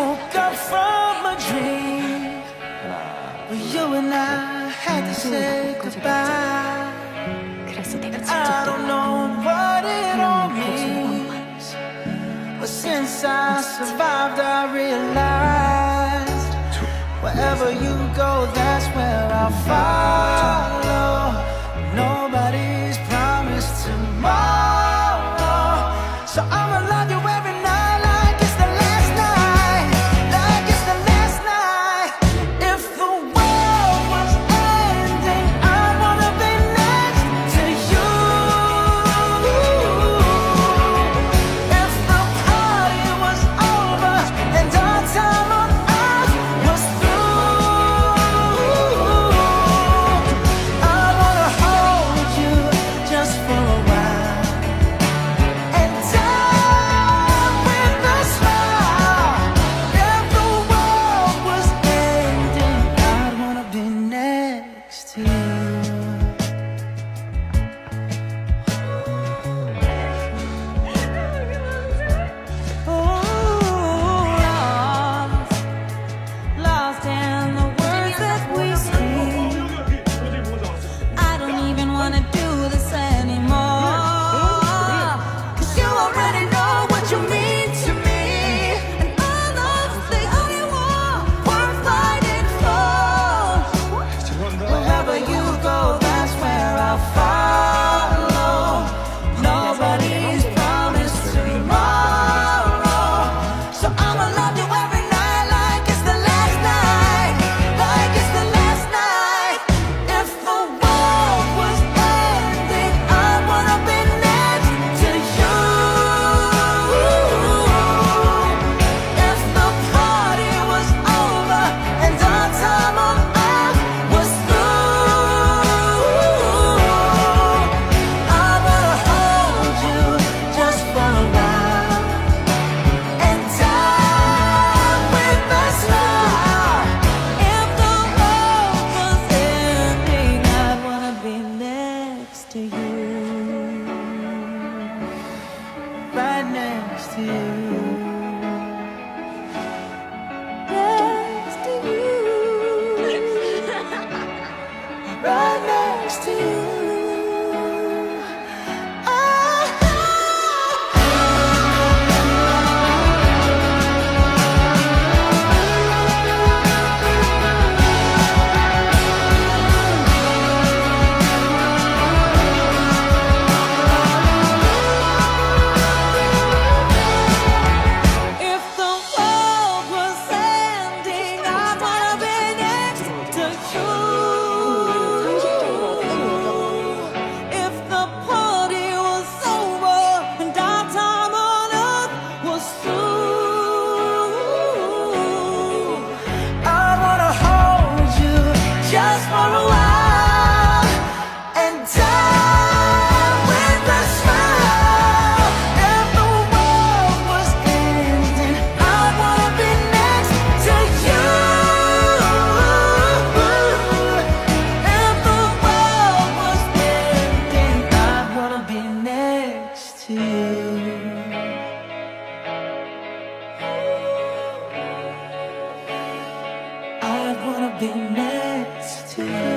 woke up from a dream where you and I had to say goodbye. 그래서 내가 I 직접 don't know what it all means, but since I survived, I realized wherever you go, that's where I'll follow. Nobody's promised tomorrow, so I'ma love you every night like it's the last night, like it's the last night. If the world was ending, I wanna be next to you. If the party was over and our time on earth was through, I wanna hold you just for a while and die with a smile. If the world was ending, I'd wanna be next to you. Lost in the words that we speak. I don't even wanna do this anymore. 'Cause you already know what you mean to me, and our love's the only war worth fighting for. Wherever you go, that's where I'll follow. Nobody's promised tomorrow, so I'ma love you every night like it's the last night, like it's the last night. If the world was ending, I wanna be next to you. If the party was over and our time on earth was through, I wanna hold you just for a while and die with a smile. If the world was ending, I'd wanna be next to you. Right next to you. Next to you. Right next to you. If the world was ending, I'd wanna be next to you. If the party was over and our time on earth was through, I wanna hold you just for a while and die with a smile. If the world was ending, I wanna be next to you. If the world was ending, I wanna be next to you. I wanna be next to you.